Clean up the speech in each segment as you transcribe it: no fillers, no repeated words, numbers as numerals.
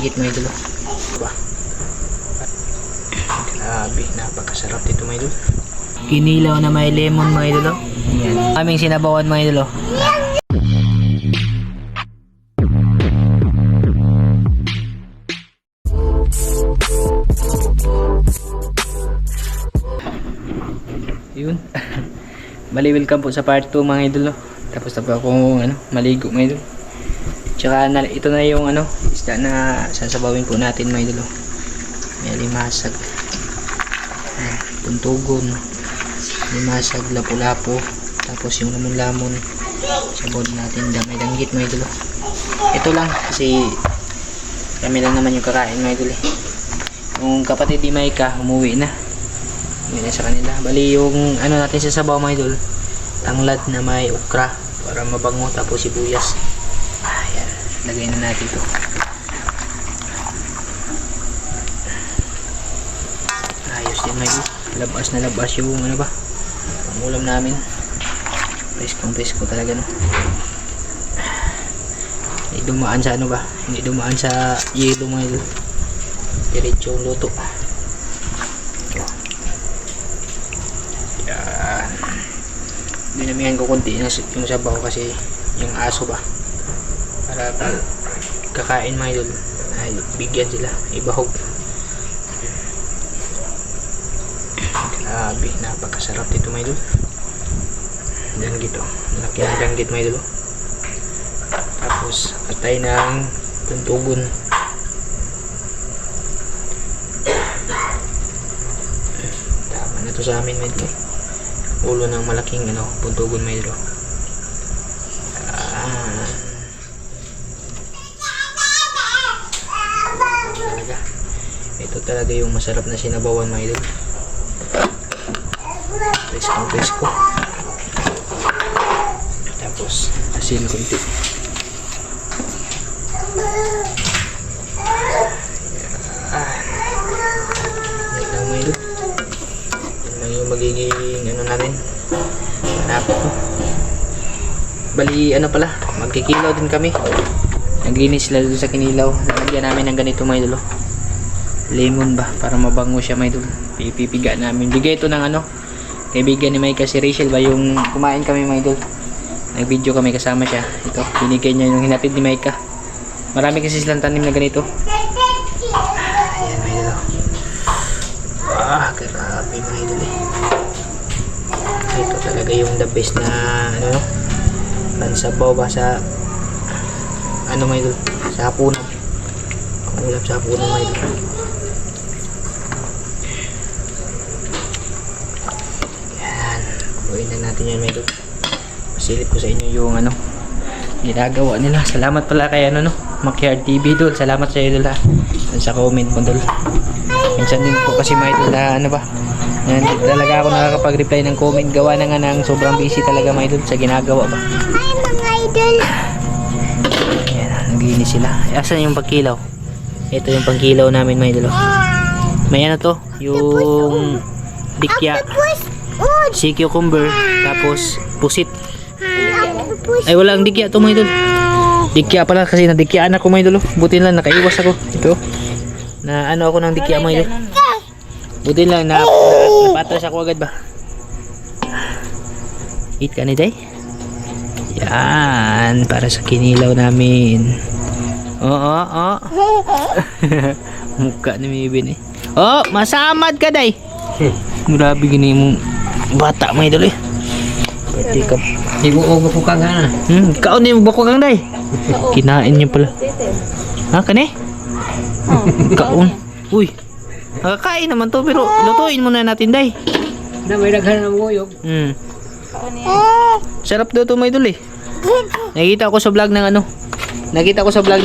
danggit mga idol. Diba? Grabe, napakasarap dito mga idol. Kinilaw na may lemon mga idol. Yan. Aming sinabawan mga idol. Yun. Bali, welcome po sa part 2 mga idol. Tapos na po akong maligo mga idol. Tsaka ito na yung isda na sasabawin po natin mga idol. May limasag, tuntugon, limasag, lapu-lapu, tapos yung lamon-lamon. Sabawin natin may danggit mga idol. Ito lang kasi kami lang naman yung kakain mga idol. Yung kapatid ni Maika umuwi na. Umuwi na sa kanila. Bali yung natin sa sabaw mga idol, tanglad na may okra para mabango, tapos sibuyas. Ayan, lagay na natin ito. Ayos din mga idol. Labas na labas yung pangulam namin. Presko talaga Hindi dumaan sa hindi dumaan sa yelo mga idol. Diretso yung luto. Yan. Dinamihan ko konti yung sabaw kasi yung aso ba, para pag kakain mga idol ay bigyan sila, ibahog. Grabe, napakasarap dito mga idol. Danggit laki ng danggit mga idol. Tapos atay ng tuntugon. Tama na to sa amin mga idol. Ulo ng malaking tuntugon mga idol. Talaga. Ito talaga yung masarap na sinabawan mga idol. Presko. Tapos asin konti. Yan lang mga idol. Yan lang yung magiging natin. Hanapin ko. Bali pala, magkikilaw din kami. Naglinis sila doon sa kinilaw. Nalagyan namin ng ganito mga idol. Lemon ba, para mabango siya mga idol. Pipiga namin. Bigay ito ng kaibigan ni Maika, si Rachel ba, yung kumain kami mga idol. Nag-video kami kasama siya. Ito, binigay niya yung hinatid ni Maika. Marami kasi silang tanim na ganito. Ayan mga idol. Grabe mga idol Ito talaga yung the best na pansabaw ba sa mga idol, sa hapunan. Pangulam sa hapunan mga idol. Yan, buuin na natin yan mga idol. Pasilip ko sa inyo yung ginagawa nila. Salamat pala kay Makyard TV idol. Salamat sa idol sa comment mo idol. Minsan din po kasi mga idol hindi talaga ako nakakapag-reply ng comment. Gawa na nga ng sobrang busy talaga mga idol sa ginagawa ba. Hi mga idol. Ayan, naglinis sila. Asan yung pagkilaw? Ito yung pangkilaw namin mga idol. May yung dikya, sea cucumber, tapos pusit. Ay, wala ang dikya to mga idol. Dikya pala kasi nadikyaan ako mga idol. Buti lang nakaiwas ako. Ito. Na ako ng dikya mga idol. Buti lang napatras ako agad ba. Eat ka ni day. Yan, para sa kinilaw namin. Oo. Mukha ni Mibin Oh, masamad ka day. Grabe gini mong bata mga idol Pwede ka. Ibu ko ka nga. Kaon ni mo bako kang day. Kinain niyo pala. Ha, kani? Kaon. Uy. Nakakain naman to, pero lutuin muna natin day. Na may daghan ng guyog. Sarap daw to mga idol Nakita ko sa vlog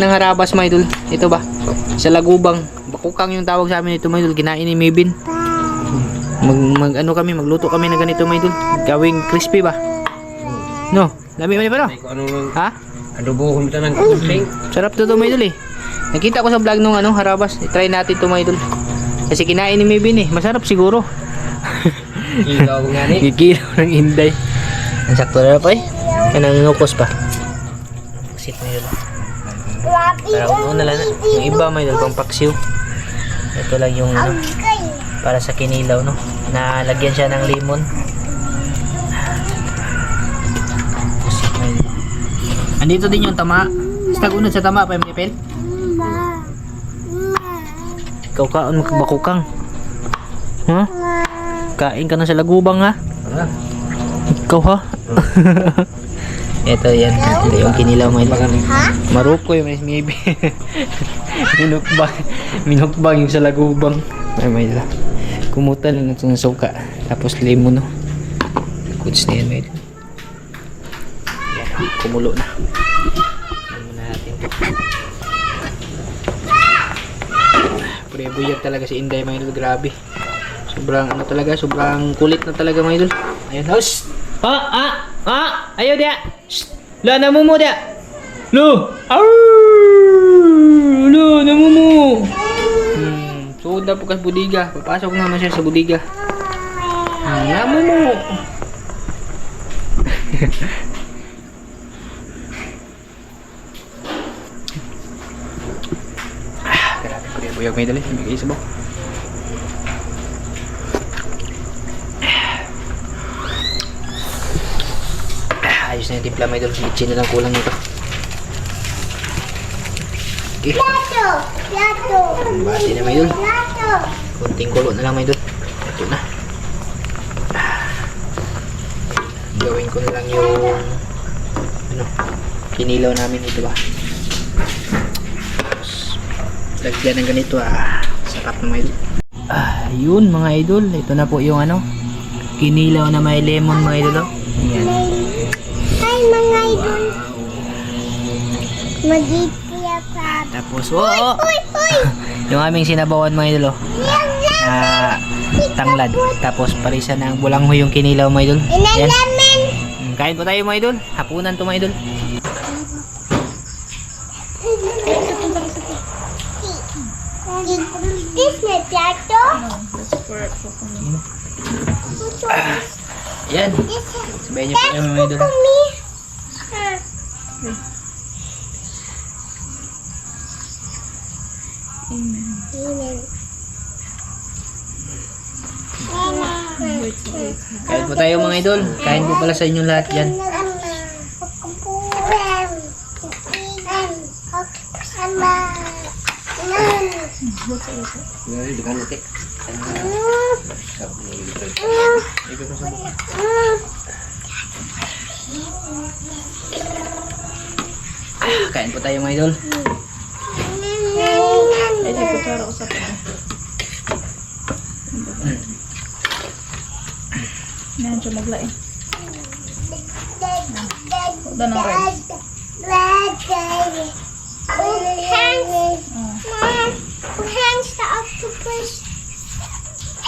ng harabas mga idol. Ito ba? Sa Lagubang. Bakukang yung tawag sa amin ito mga idol. Kinain ni Mibin. Magluto kami na ganito mga idol. Gawing crispy ba? No? Lami mo pa no? Ha? Adobo ko mita ng kusing. Sarap to mga idol Nakita ko sa vlog nung harabas. I-try natin to mga idol. Kasi kinain ni Mibin Masarap siguro. Kilaw nga ni. Gigilaw ng inday. Ang sakto na pa Kanang nukos pa. Sit mo yun. Grabe Para una lang. Yung iba may dalawang paksiw. Ito lang yung ano, para sa kinilaw, no? Nalagyan siya ng lemon. Andito din yung tama. Basta unod sa tama pa yung nipel. Ikaw kaon makabakukang. Ha? Kain ka na sa lagubang ha? Ikaw ha? Ito yan. Ito yung kinilaw mo. Maruko yung maybe. Minukbang yung sa lagubang. Ay may la. Kumutan lang ito ng suka. Tapos lemon no. Goods na yan may. Yan. Kumulo na. Yan muna natin. Prebuyag talaga si Inday mga idol. Grabe. Sobrang ano talaga. Sobrang kulit na talaga mga idol. Ayun. Host! Ayaw dia. La namumu dia. Lu. Lu namumu. Suda po kas budiga. Papasok naman siya sa budiga. Namumu. Grabe ko rin. Buyag may dali. Bigay isa ba? Ayos na yung timpla may idol. Bitchin na lang kulang nito. Okay. Plato! Bati na may idol. Plato! Kunting kulo na lang may idol. Ito na. Gawin ko na lang yung ano, kinilaw namin ito ba. Tapos lagyan ng ganito sarap na may idol. Yun mga idol. Ito na po yung ano, kinilaw na may lemon mga idol. Ayan. Hi mga idol! Mag-ipiya pa! Tapos, yung aming sinabawan mga idol, tanglad. Tapos, parisa ng bulangho yung kinilaw mga idol. Yan. Inalamin! Kain po tayo mga idol. Hapunan to mga idol. This my plato? Yan. This Sabayin niyo po yung mga idol. for me. Amen. Kain po tayo mga idol. Kain po pala sa inyong lahat yan. Kain po tayo mga idol. Medyo maglain. Huwag ng rice. Hands the octopus.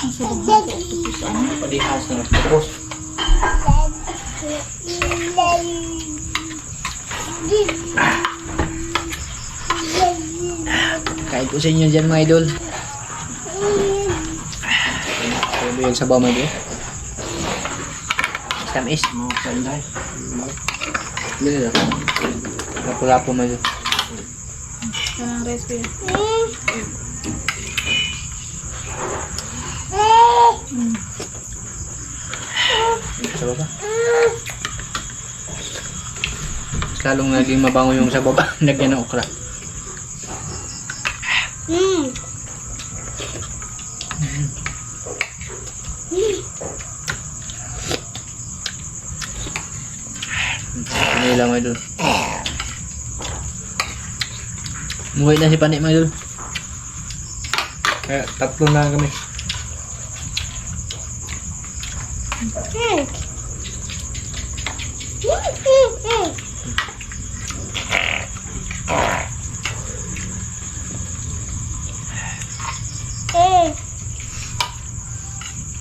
Ang sabang hati octopus ano? Padihas ng octopus. Kain po sa inyo dyan mga idol. Kain po yung sabaw mga idol. Tamis. Mga panday. Hindi na. Lapo-lapo mga idol. Kanang rice ko yun. Sabaw ba? Mas lalong naging mabango yung sabaw ba? Lagyan ng okra. Ano lang mga idol. Muhay na si Pani mga idol. Kaya tatlo na kami.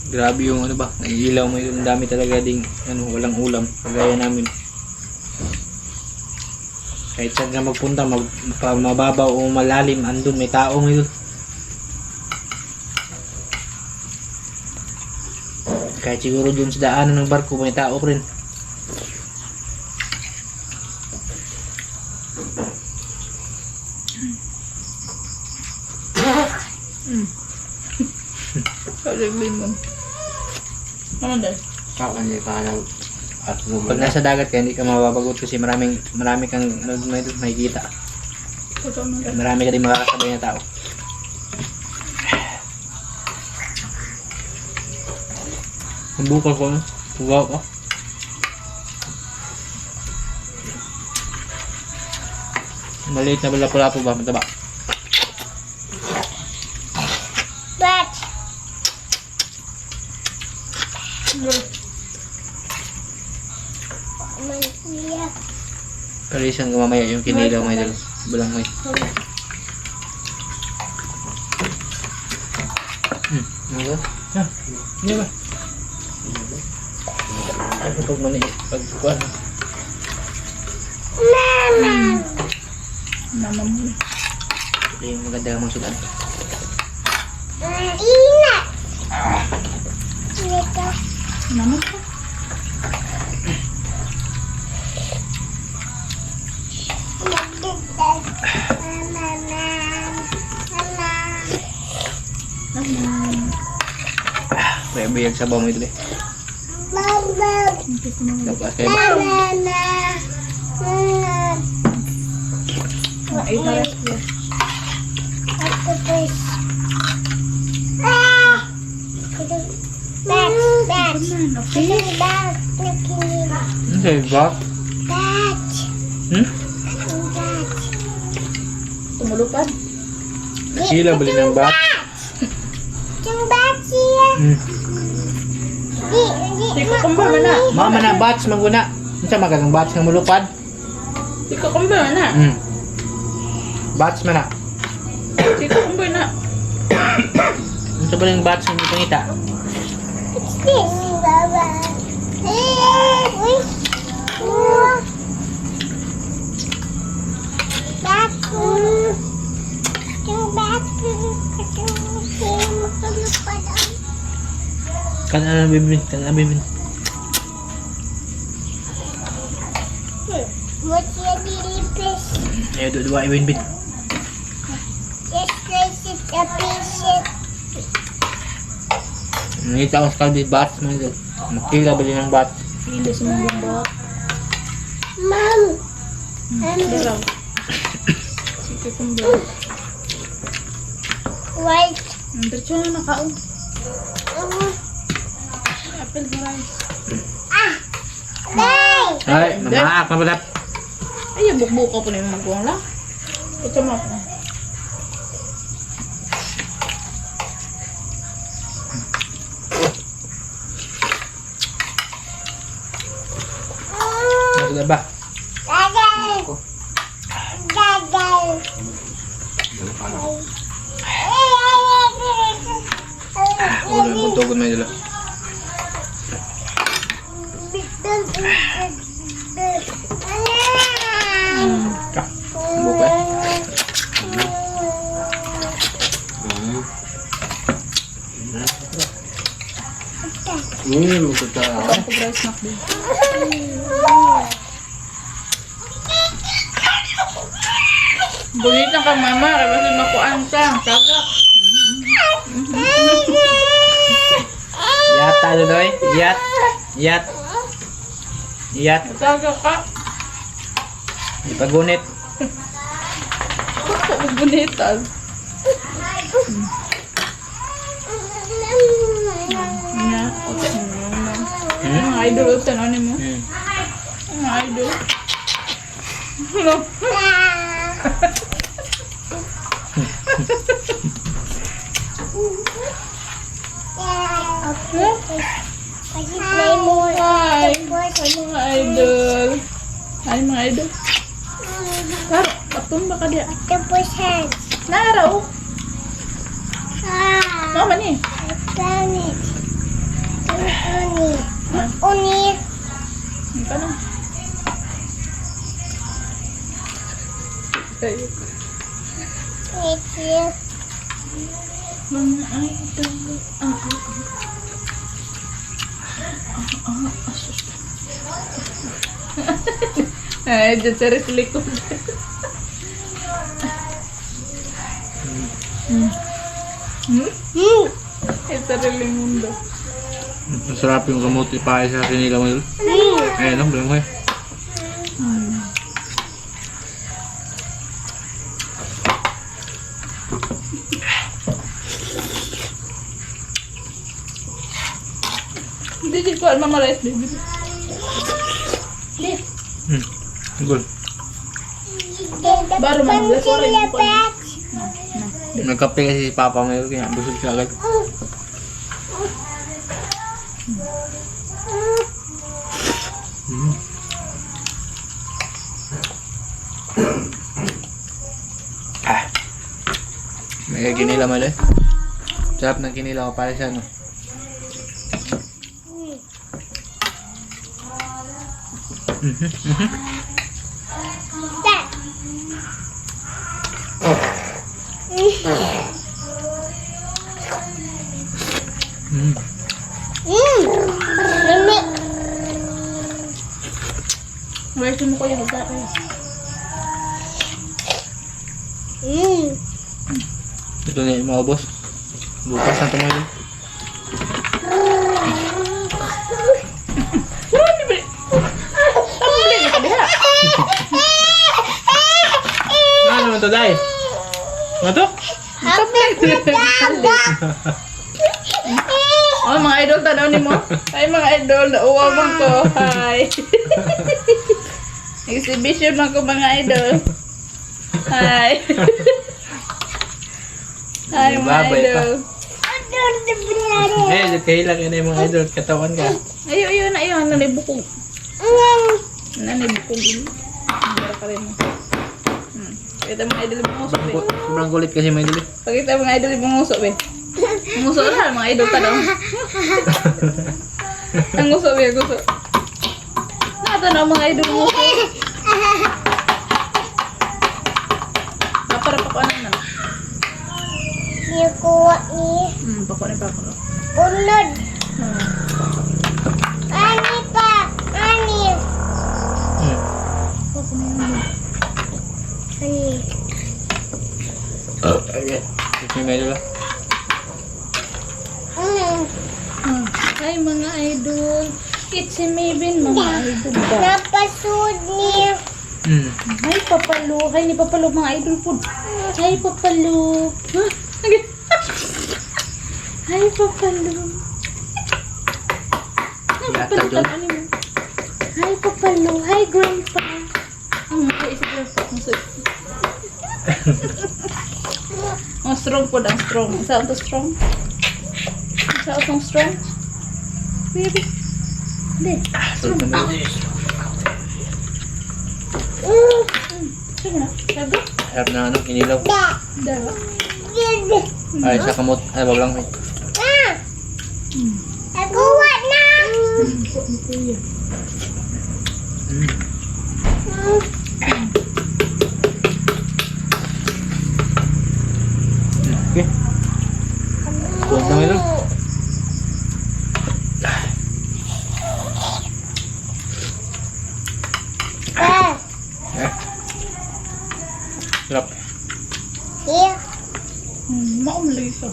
Grabe yung ano ba, nag-ilaw mo yung dami talaga ding ano, walang ulam, kagaya namin. Kahit saan ka magpunta, mababaw o malalim, andun may tao ngayon. Kahit siguro dun sa daanan ng barko, may tao rin. Kaya limon. Naman dahil. Kakan niya ka ng at Pag nasa dagat ka, hindi ka mababagot kasi marami kang may makikita. Totoo na dahil. Marami ka din makakasabay na tao. Ang bukal ko, tugaw ko. Maliit na lapu-lapu ba? Mataba. But Malia. Pero isang mamaya yung kinilaw may dal. Bulang may. Ano ba? Hindi ba? Ano pag mani? Pag kuwan? Mama. Naman mo. Ito yung maganda mong sudan. Inat. Ito. Naman ka. Kaya biyag sa baw mo ito eh. Hindi ko naman. Tapos kaya ba? Ay, pares ko. Banana, fish. Okay, bak. Tumulupad. Kila beli ng bat. Di ko kumbara na. Mama na bats maguna. Unsa magagang bats nga mulupad? Di ko kumbara na. Bats man na. Di ko kumbara na. Unsa ba yung bats nga pangita? Kan ana bibin, kan ana bibin. What's your delicious? Ayo dua ibin bin. Yes, this is a piece. Nakita ko sa di bats man ito. Makila beli ng bats. Hindi sa mga gambot. Mom. Dalaw. Sige kumbara. White. Ang diretsyo na nakaon. Apple rice. Bye. Ay, mamaak na pala. Ay, bukbuka po na yung magbuang lang. Ito mo ako. Ano ba? Ulo yung tugon may dala. Ka, buka. Magkita ako. Apple rice snack din. Bulitan ka mama, kasi makuan ka. Tagak. Yata Luloy. Yat. Yat. Yat. Tagak ka. Ipagunit. Bunitan. Nga. Mga idol sa ano mo. Mga idol. Hello. Play more. Hi. Hi mga idol. Hi mga idol. Karo, patun ba ka dia? The push hands. Naraw. Ah, Mama ni. I found it. Uni. Ano ka na? Okay. Thank you. Mga idol. Ay, dyan sa res likod. Ito rin yung mundo. Masarap yung kamote pie sa kinilaw mo. Ayan lang, bilang ko eh. Hindi ko alam mga rice baby. Hindi. Good. Baru mga rice orange. Nagkape kasi si Papa ngayon kaya busog siya agad. May kinilaw mo ulit. Sarap ng kinilaw para siya, no? Rice mo ko yung magkakaya. Ito na yung mga boss. Bukas na tumayo. Ano naman to, Day? Ano to? Oh, mga idol, tanawin mo. Ay, mga idol, nauwawang ko. Hi. Exhibition ako, mga idol. Hi. Hi, mga Babay pa. idol. Eh, nagkahilang yun na yung mga idol. Katawan ka. Ayun, nanibukog. Nanibukog yun. Hindi ka rin mo. Pakita mga idol yung musok, eh. Sobrang kulit kasi may idol. Pakita mga idol yung musok, eh. Musok na, mga idol ka daw. Ang gusto, eh, gusto. Nakatanaw mga idol musok. Para pakuanan na. Kuha ni Pakuanan. unod. Ani pa. Ani. Ani. Okay. Ito yung idol ah. Hi mga idol. It's si Maven mga idol ba? Napasud ni. Hi Papalo. Hi ni Papalo mga idol po. Hi Papalo. Hi Papalo. Hi Papalo. Tanong mo. Hi Papalo. Hi Grandpa. Ang mga isa Grandpa. Ang strong po ang strong. Isa ang strong. Isa ang strong. Baby. Hindi. Strong. Sige na. Sabi. Harap na ano, kinilaw. Dala. Ay, sa kamot. Ay, wag lang. Kuha na. Okay. Kulit na idol. Sarap. Here. Maumli ka.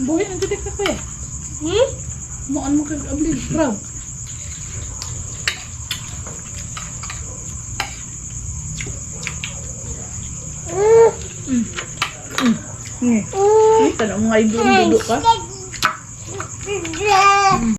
Buhay ang titik ka kuya. Maan mo kag-abli. Proud. Tanong mga idol, dudo ka.